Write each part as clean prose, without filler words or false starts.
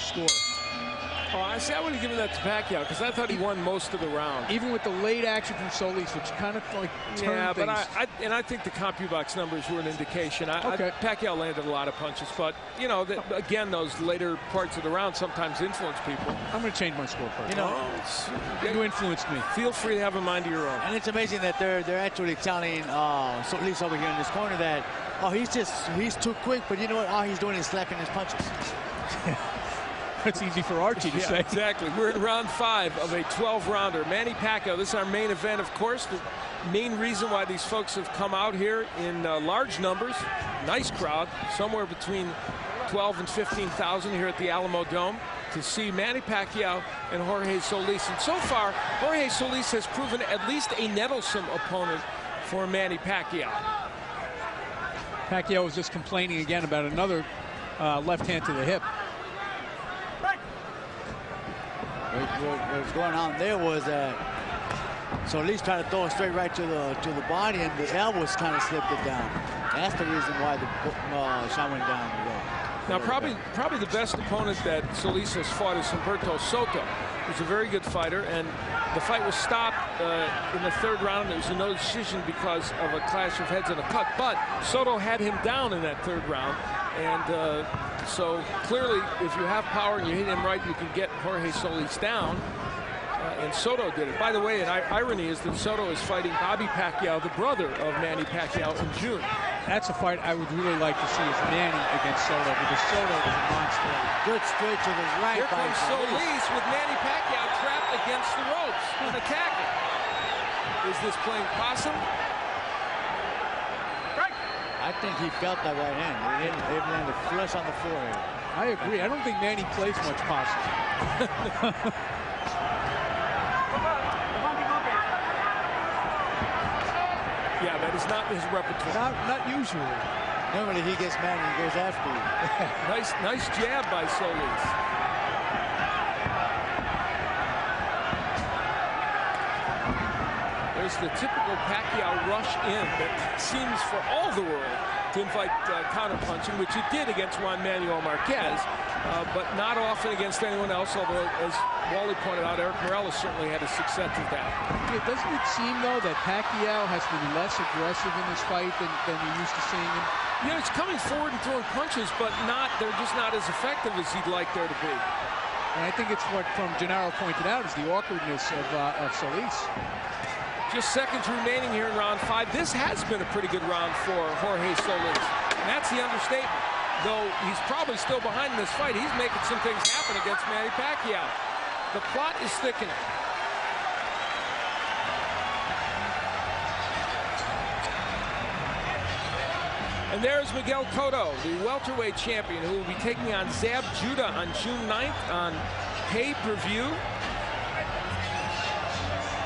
score. Oh, I see. I would have given that to Pacquiao because I thought he won most of the round. Even with the late action from Solis, which kind of like turned things. But I think the CompuBox numbers were an indication. Pacquiao landed a lot of punches, but you know, again, those later parts of the round sometimes influence people. I'm going to change my score. You know, you influenced me. Feel free to have a mind of your own. And it's amazing that they're actually telling Solis over here in this corner that he's too quick, but you know what? All he's doing is slapping his punches. It's easy for Archie to say. Exactly. We're in round 5 of a 12-rounder. Manny Pacquiao, this is our main event, of course. The main reason why these folks have come out here in large numbers. Nice crowd, somewhere between 12 and 15,000 here at the Alamo Dome to see Manny Pacquiao and Jorge Solis. And so far, Jorge Solis has proven at least a nettlesome opponent for Manny Pacquiao. Pacquiao was just complaining again about another left hand to the hip. What was going on there was that Solis tried to throw a straight right to the body, and the elbows kind of slipped it down. That's the reason why the shot went down. Now, probably the best opponent that Solis has fought is Humberto Soto. He's a very good fighter, and the fight was stopped in the 3rd round. It was a no decision because of a clash of heads and a cut. But Soto had him down in that 3rd round, and so clearly, if you have power and you hit him right, you can get Jorge Solis down. And Soto did it. By the way, an irony is that Soto is fighting Bobby Pacquiao, the brother of Manny Pacquiao, in June. That's a fight I would really like to see is Manny against Soto, because Soto is a monster. Good straight to the right. Here comes Solis with Manny Pacquiao trapped against the ropes and attacking. Is this playing possum? I think he felt that right hand. It landed flush on the forehead. I agree. I don't think Manny plays much possum. Yeah, that is not his repertoire. Not usually. Normally he gets mad and he goes after you. Nice jab by Solis. There's the typical Pacquiao rush in that seems for all the world to invite counterpunching, which it did against Juan Manuel Marquez, but not often against anyone else, although, as Wally pointed out, Eric Morales certainly had a success with that. Yeah, doesn't it seem, though, that Pacquiao has been less aggressive in this fight than you're used to seeing him? You know, he's coming forward and throwing punches, but they're just not as effective as he'd like there to be. And I think it's what, from Gennaro pointed out, is the awkwardness of Solis. Just seconds remaining here in round 5. This has been a pretty good round for Jorge Solis. And that's the understatement. Though he's probably still behind in this fight, he's making some things happen against Manny Pacquiao. The plot is thickening. And there's Miguel Cotto, the welterweight champion, who will be taking on Zab Judah on June 9th on pay-per-view.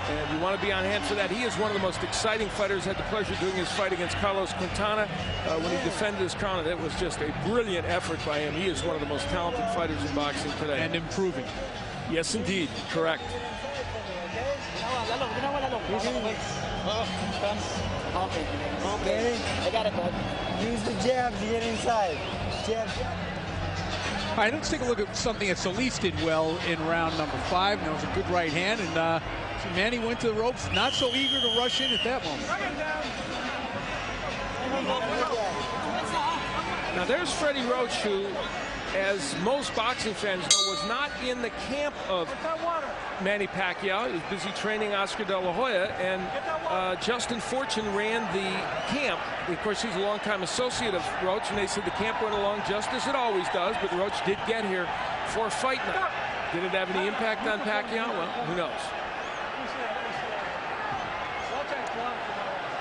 And you want to be on hand for that. He is one of the most exciting fighters. Had the pleasure of doing his fight against Carlos Quintana when he defended his crown. It was just a brilliant effort by him. He is one of the most talented fighters in boxing today. And improving. Yes, indeed. Correct. Okay, I got it, bud. Use the jab to get inside. Jab. All right, let's take a look at something that Solis did well in round number 5. That was a good right hand, and Manny went to the ropes, not so eager to rush in at that moment. Now there's Freddie Roach, who, as most boxing fans know, was not in the camp of Manny Pacquiao. He was busy training Oscar De La Hoya, and Justin Fortune ran the camp. Of course, he's a longtime associate of Roach, and they said the camp went along just as it always does, but Roach did get here for fight night. Did it have any impact on Pacquiao? Well, who knows?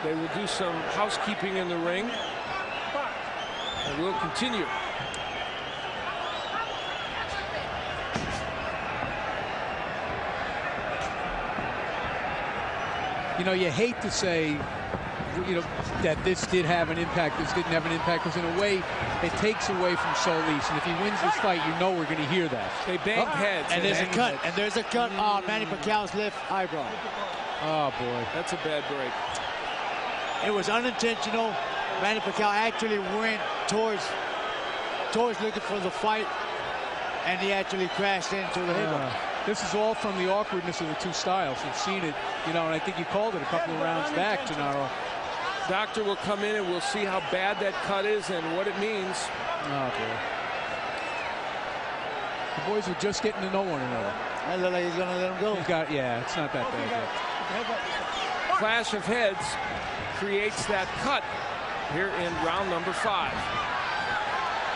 They will do some housekeeping in the ring, and we'll continue. You know, you hate to say, you know, that this did have an impact, this didn't have an impact, because in a way, it takes away from Solis. And if he wins this fight, you know we're going to hear that. They banged heads. And there's a cut. And there's a cut on Manny Pacquiao's left eyebrow. Oh, boy. That's a bad break. It was unintentional. Manny Pacquiao actually went towards looking for the fight. and he actually crashed into the head. This is all from the awkwardness of the two styles. We've seen it, you know, and I think you called it a couple of rounds back, Gennaro. Doctor will come in and we'll see how bad that cut is and what it means. Oh, boy. The boys are just getting to know one another. That looks like he's going to let him go. Yeah, it's not that bad yet. Clash of heads creates that cut here in round number 5.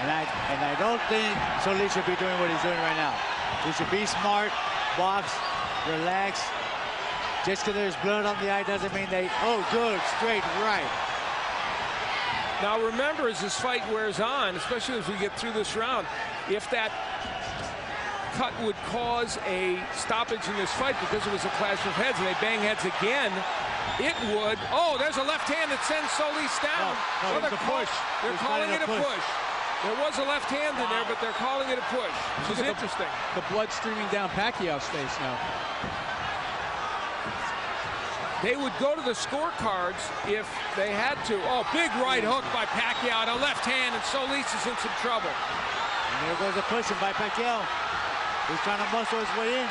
And I don't think Solis should be doing what he's doing right now. He should be smart, box, relax. Just because there's blood on the eye doesn't mean they, oh, good, straight right. Now remember, as this fight wears on, especially as we get through this round, if that cut would cause a stoppage in this fight because it was a clash of heads and they bang heads again, it would. Oh, there's a left hand that sends Solis down. No, it's a push. They're calling it a push. There was a left hand in there, but they're calling it a push, which is interesting. The blood streaming down Pacquiao's face now. They would go to the scorecards if they had to. Oh, big right hook by Pacquiao, a left hand, and Solis is in some trouble. And there goes a pushing by Pacquiao. He's trying to muscle his way in.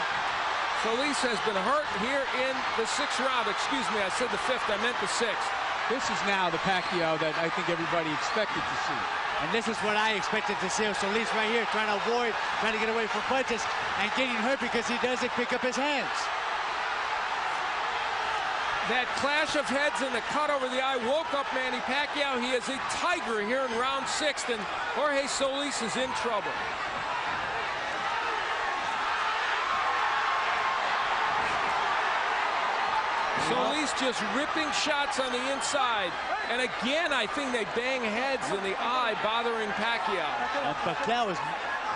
Solis has been hurt here in the 6th round. Excuse me, I said the 5th, I meant the 6th. This is now the Pacquiao that I think everybody expected to see. And this is what I expected to see. Solis right here trying to avoid, trying to get away from punches and getting hurt because he doesn't pick up his hands. That clash of heads and the cut over the eye woke up Manny Pacquiao. He is a tiger here in round 6, and Jorge Solis is in trouble. Solis just ripping shots on the inside. And again, I think they bang heads in the eye, bothering Pacquiao. And Pacquiao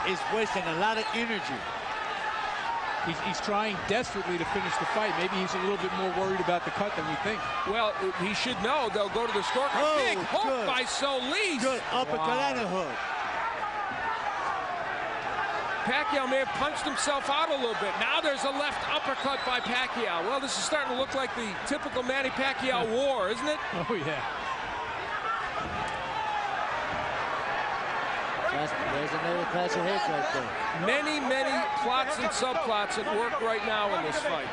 is wasting a lot of energy. He's trying desperately to finish the fight. Maybe he's a little bit more worried about the cut than we think. Well, he should know. They'll go to the scorecard. Oh, big hook good. by Solis. Good uppercut and a hook. Pacquiao may have punched himself out a little bit. Now there's a left uppercut by Pacquiao. Well, this is starting to look like the typical Manny Pacquiao war, isn't it? Oh, yeah. There's another clash of heads right there. Many, many plots and subplots at work right now in this fight.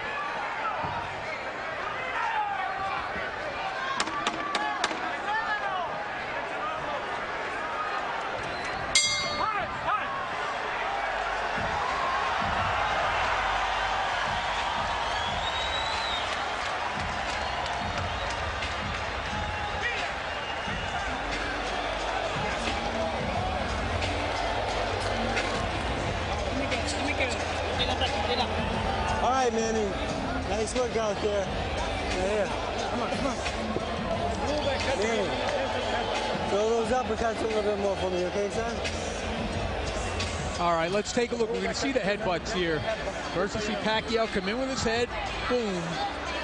All right, Manny. Nice work out there. Yeah. Come on. Manny, throw those uppercuts a little bit more for me, okay, son? All right, let's take a look. We're going to see the headbutts here. First, you see Pacquiao come in with his head, boom.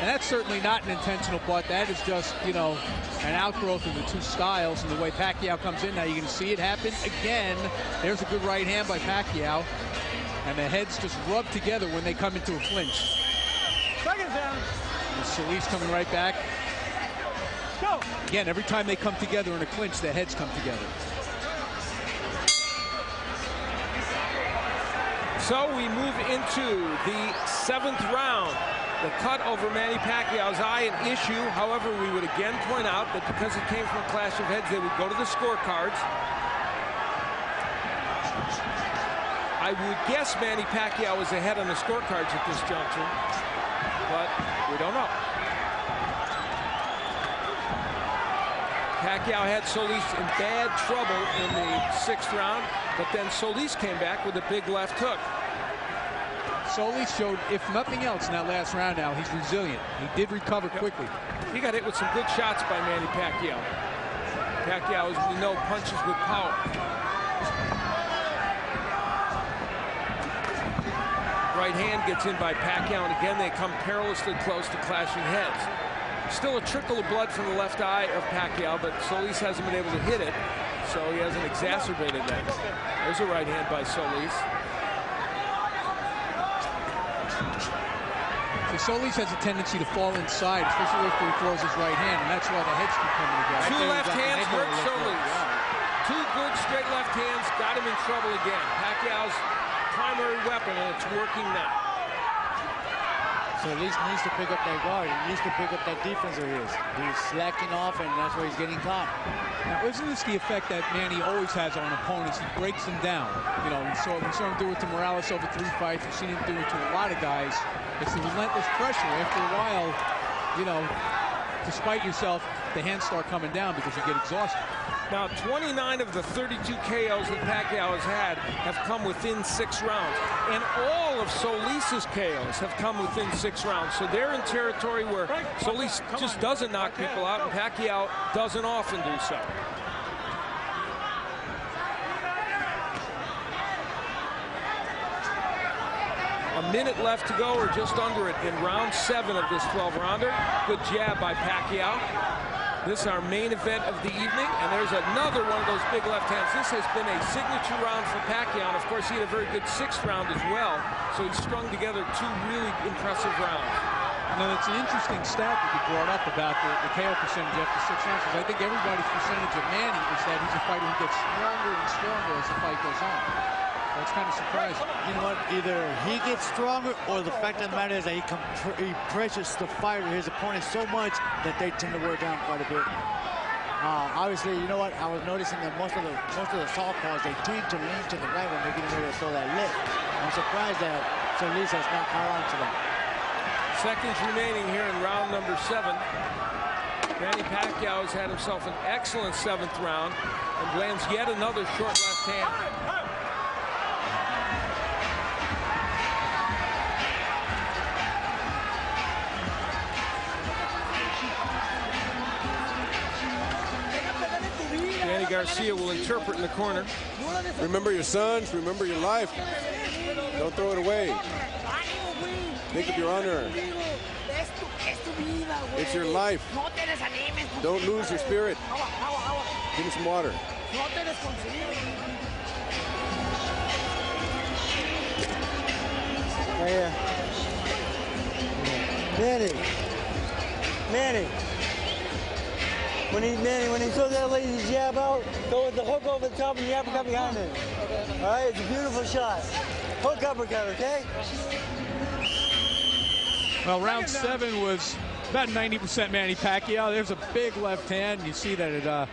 And that's certainly not an intentional butt. That is just, you know, an outgrowth of the two styles and the way Pacquiao comes in. Now you're going to see it happen again. There's a good right hand by Pacquiao. And the heads just rub together when they come into a clinch. Second down. And Solis coming right back. Go. Again, every time they come together in a clinch, the heads come together. So we move into the 7th round. The cut over Manny Pacquiao's eye an issue. However, we would again point out that because it came from a clash of heads, they would go to the scorecards. I would guess Manny Pacquiao is ahead on the scorecards at this juncture, but we don't know. Pacquiao had Solis in bad trouble in the 6th round, but then Solis came back with a big left hook. Solis showed, if nothing else, in that last round now, he's resilient. He did recover quickly. He got hit with some good shots by Manny Pacquiao. Pacquiao, as we know, punches with power. Right hand gets in by Pacquiao, and again they come perilously close to clashing heads. Still a trickle of blood from the left eye of Pacquiao, but Solis hasn't been able to hit it, so he hasn't exacerbated that. There's a right hand by Solis. So Solis has a tendency to fall inside, especially after he throws his right hand, and that's why the heads keep coming together. Two left hands hurt Solis. Two good straight left hands got him in trouble again. Pacquiao's primary weapon, and it's working now. So at least needs to pick up that guard. He needs to pick up that defense of his. He's slacking off, and that's where he's getting caught. Now, isn't this the effect that Manny always has on opponents? He breaks them down. You know, we saw him do it to Morales over 3 fights. We've seen him do it to a lot of guys. It's the relentless pressure. After a while, you know, despite yourself, the hands start coming down because you get exhausted. Now, 29 of the 32 KOs that Pacquiao has had have come within 6 rounds. And all of Solis's KOs have come within 6 rounds. So they're in territory where Solis just doesn't knock people out, and Pacquiao doesn't often do so. A minute left to go, or just under it, in round 7 of this 12-rounder. Good jab by Pacquiao. This is our main event of the evening, and there's another one of those big left hands. This has been a signature round for Pacquiao, and of course he had a very good 6th round as well, so he strung together 2 really impressive rounds. Now, it's an interesting stat that you brought up about the KO percentage after 6 rounds, because I think everybody's percentage of Manny is that he's a fighter who gets stronger and stronger as the fight goes on. That's kind of surprising. You know what? Either he gets stronger, or the fact of the matter is that he pressures the fighter, his opponent, so much that they tend to wear down quite a bit. Obviously, you know what? I was noticing that most of the southpaws, they tend to lean to the right when they're getting ready to throw that lift. I'm surprised that Solis has not caught on to that. Seconds remaining here in round number 7. Manny Pacquiao has had himself an excellent 7th round and lands yet another short left hand. Danny Garcia will interpret in the corner. Remember your sons, remember your life. Don't throw it away. Think of your honor. It's your life. Don't lose your spirit. Give him some water. Right here. Manny. When he throws that lazy jab out, go with the hook over the top and the uppercut behind it. All right, it's a beautiful shot. Hook uppercut, okay? Well, round 7 was about 90% Manny Pacquiao. There's a big left hand. You see that it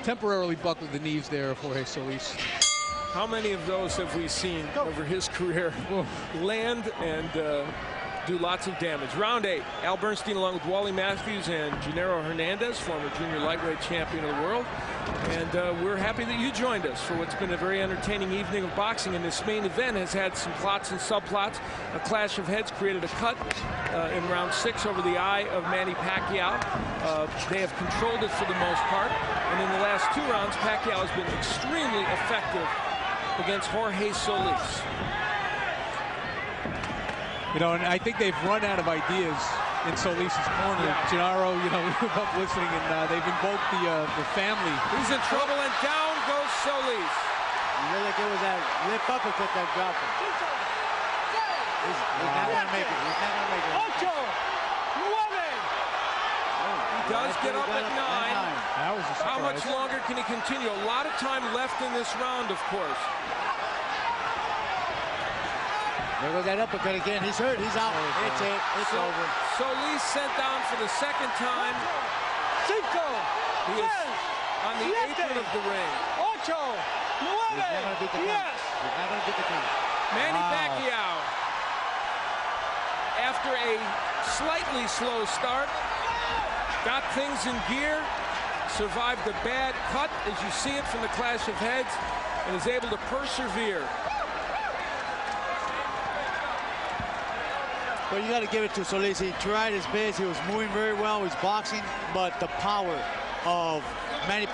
temporarily buckled the knees there of Jorge Solis. How many of those have we seen over his career land and do lots of damage? Round 8, Al Bernstein along with Wally Matthews and Gennaro Hernandez, former junior lightweight champion of the world. And we're happy that you joined us for what's been a very entertaining evening of boxing. And this main event has had some plots and subplots. A clash of heads created a cut in round 6 over the eye of Manny Pacquiao. They have controlled it for the most part. And in the last 2 rounds, Pacquiao has been extremely effective against Jorge Solis. You know, and I think they've run out of ideas in Solis's corner. Yeah. Gennaro, you know, we were both listening, and they've invoked the family. He's in trouble, and down goes Solis. You know, like it was that lip uppercut that dropped him. He's not going to make it. He's not going to make it. He does get up at 9. That was a surprise. How much longer can he continue? A lot of time left in this round, of course. There goes that uppercut again. He's hurt. He's out. It's it. It's over. Solis sent down for the 2nd time. He is on the apron of the ring. He's not going to beat the count. He's not going to beat the count. Manny Pacquiao, after a slightly slow start, got things in gear, survived a bad cut, as you see it from the clash of heads, and is able to persevere. But you got to give it to Solis. He tried his best. He was moving very well. He was boxing, but the power of Manny Pacquiao